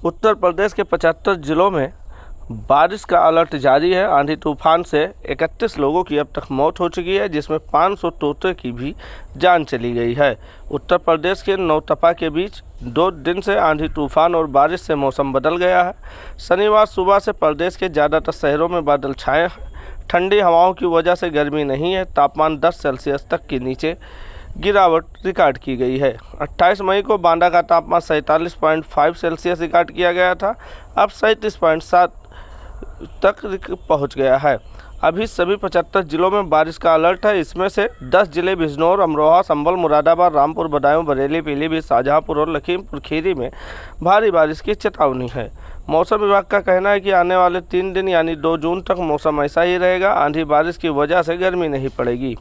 उत्तर प्रदेश के 75 जिलों में बारिश का अलर्ट जारी है। आंधी तूफान से 31 लोगों की अब तक मौत हो चुकी है, जिसमें 500 तोते की भी जान चली गई है। उत्तर प्रदेश के नौतपा के बीच 2 दिन से आंधी तूफान और बारिश से मौसम बदल गया है। शनिवार सुबह से प्रदेश के ज़्यादातर शहरों में बादल छाए हैं। ठंडी हवाओं की वजह से गर्मी नहीं है। तापमान 10 सेल्सियस तक के नीचे गिरावट रिकॉर्ड की गई है। 28 मई को बांदा का तापमान 47.5 सेल्सियस रिकॉर्ड किया गया था, अब 37.7 तक पहुंच गया है। अभी सभी 75 जिलों में बारिश का अलर्ट है। इसमें से 10 जिले बिजनौर, अमरोहा, संभल, मुरादाबाद, रामपुर, बदायूं, बरेली, पीलीभीत, शाहजहांपुर और लखीमपुर खीरी में भारी बारिश की चेतावनी है। मौसम विभाग का कहना है कि आने वाले 3 दिन यानी 2 जून तक मौसम ऐसा ही रहेगा। आंधी बारिश की वजह से गर्मी नहीं पड़ेगी।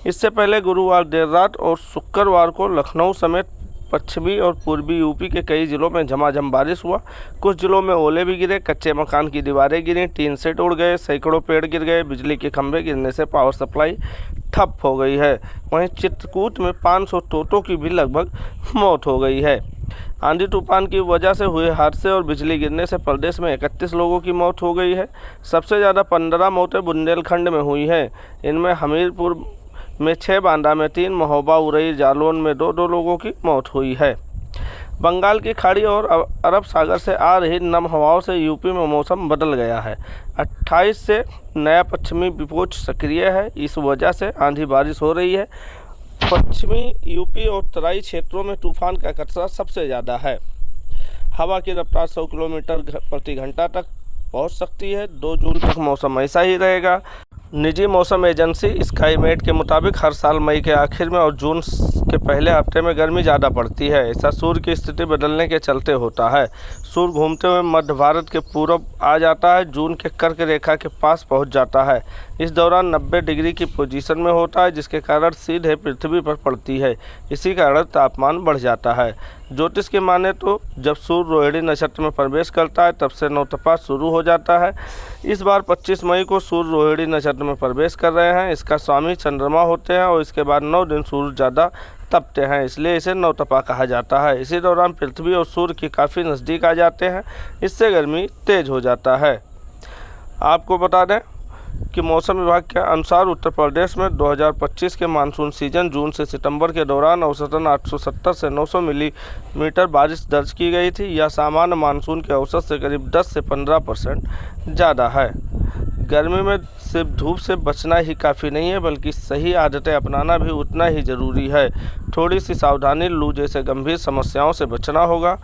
इससे पहले गुरुवार देर रात और शुक्रवार को लखनऊ समेत पश्चिमी और पूर्वी यूपी के कई जिलों में झमाझम बारिश हुआ। कुछ जिलों में ओले भी गिरे, कच्चे मकान की दीवारें गिरी, टीन सेट उड़ गए, सैकड़ों पेड़ गिर गए, बिजली के खंभे गिरने से पावर सप्लाई ठप हो गई है। वहीं चित्रकूट में 500 तोतों की भी लगभग मौत हो गई है। आंधी तूफान की वजह से हुए हादसे और बिजली गिरने से प्रदेश में 31 लोगों की मौत हो गई है। सबसे ज़्यादा 15 मौतें बुंदेलखंड में हुई हैं। इनमें हमीरपुर में 6, बांदा में 3, महोबा, उरई, जालौन में 2 लोगों की मौत हुई है। बंगाल की खाड़ी और अरब सागर से आ रही नम हवाओं से यूपी में मौसम बदल गया है। 28 से नया पश्चिमी विक्षोभ सक्रिय है। इस वजह से आंधी बारिश हो रही है। पश्चिमी यूपी और तराई क्षेत्रों में तूफान का खतरा सबसे ज़्यादा है। हवा की रफ्तार 100 किलोमीटर प्रति घंटा तक पहुंच सकती है। 2 जून तक मौसम ऐसा ही रहेगा। निजी मौसम एजेंसी स्काईमेट के मुताबिक हर साल मई के आखिर में और जून के पहले हफ्ते में गर्मी ज़्यादा पड़ती है। ऐसा सूर्य की स्थिति बदलने के चलते होता है। सूर्य घूमते हुए मध्य भारत के पूरब आ जाता है, जून के कर्क रेखा के पास पहुंच जाता है। इस दौरान 90 डिग्री की पोजीशन में होता है, जिसके कारण सीधे पृथ्वी पर पड़ती है। इसी कारण तापमान बढ़ जाता है। ज्योतिष के माने तो जब सूर्य रोहिणी नक्षत्र में प्रवेश करता है तब से नौतपा शुरू हो जाता है। इस बार 25 मई को सूर्य रोहिणी नक्षत्र में प्रवेश कर रहे हैं। इसका स्वामी चंद्रमा होते हैं और इसके बाद 9 दिन सूर्य ज़्यादा तपते हैं, इसलिए इसे नौतपा कहा जाता है। इसी दौरान पृथ्वी और सूर्य की काफ़ी नज़दीक आ जाते हैं, इससे गर्मी तेज़ हो जाता है। आपको बता दें कि मौसम विभाग के अनुसार उत्तर प्रदेश में 2025 के मानसून सीजन जून से सितंबर के दौरान औसतन 870 से 900 मिलीमीटर बारिश दर्ज की गई थी। यह सामान्य मानसून के औसत से करीब 10 से 15% ज़्यादा है। गर्मी में सिर्फ धूप से बचना ही काफ़ी नहीं है, बल्कि सही आदतें अपनाना भी उतना ही ज़रूरी है। थोड़ी सी सावधानी, लू जैसे गंभीर समस्याओं से बचना होगा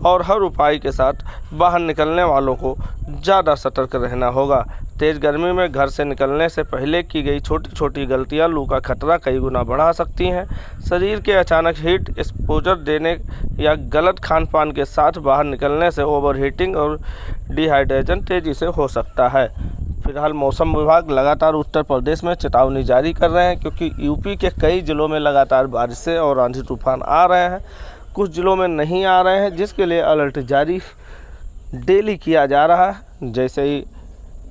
और हर उपाय के साथ बाहर निकलने वालों को ज़्यादा सतर्क रहना होगा। तेज़ गर्मी में घर से निकलने से पहले की गई छोटी छोटी गलतियां लू का खतरा कई गुना बढ़ा सकती हैं। शरीर के अचानक हीट एक्सपोजर देने या गलत खान पान के साथ बाहर निकलने से ओवरहीटिंग और डिहाइड्रेशन तेज़ी से हो सकता है। फिलहाल मौसम विभाग लगातार उत्तर प्रदेश में चेतावनी जारी कर रहे हैं, क्योंकि यूपी के कई जिलों में लगातार बारिशें और आंधी तूफान आ रहे हैं। कुछ जिलों में नहीं आ रहे हैं, जिसके लिए अलर्ट जारी डेली किया जा रहा है। जैसे ही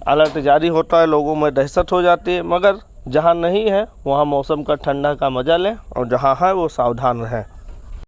अलर्ट जारी होता है लोगों में दहशत हो जाती है, मगर जहां नहीं है वहां मौसम का ठंडा का मजा लें और जहां है वो सावधान रहें।